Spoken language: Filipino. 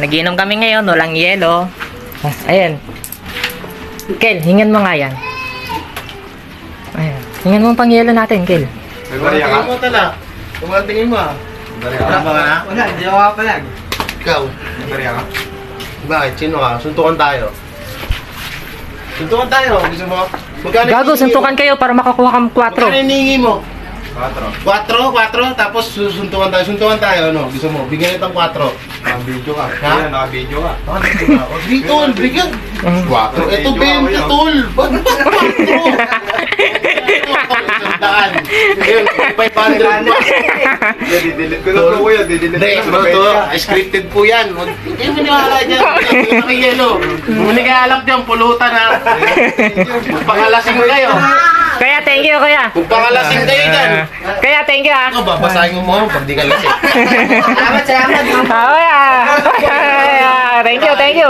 nagiinom kami ngayon, walang yelo. Ayan. Kel, hingan mo nga yan. Ayan. Hingan mo ang pang-yelo natin, Kel. May bariya ka? Tingin mo tala. Tingin mo ah. Bariya Wala ka? ba ka na? Wala, hindi ako kapalag. Ikaw. May bariya ka? Bakit? Sino ka? Suntukan tayo. Suntukan tayo. Gusto mo? Magkano Gago, hinihingi mo? suntukan kayo para makakuha kang Magkano 4. hinihingi mo? 4. 4, tapos suntukan tayo. Suntukan tayo, ano? Gusto mo? Bigyan itong 4. Naka-video ka. Ha? Ayan, naka-video ka. Di tol, bigyan. 4. Ito 20 tol. Ba't 4? Sandaan. Ayun, 500 pa. Didelete ko na po kuya. Didelete Hindi, ko na. ito, scripted po yan. Huwag kayo maniwala dyan. Nakiyelo. Muli kayo alak dyan, pulutan ha. Pangalasing kayo. Kaya thank you, kuya. Kung pangalasing kayo dyan. Kaya thank you, ah. Ano, babasahin mo pag di ka lasing. Salamat, salamat. Ah, kuya. Thank you, thank you.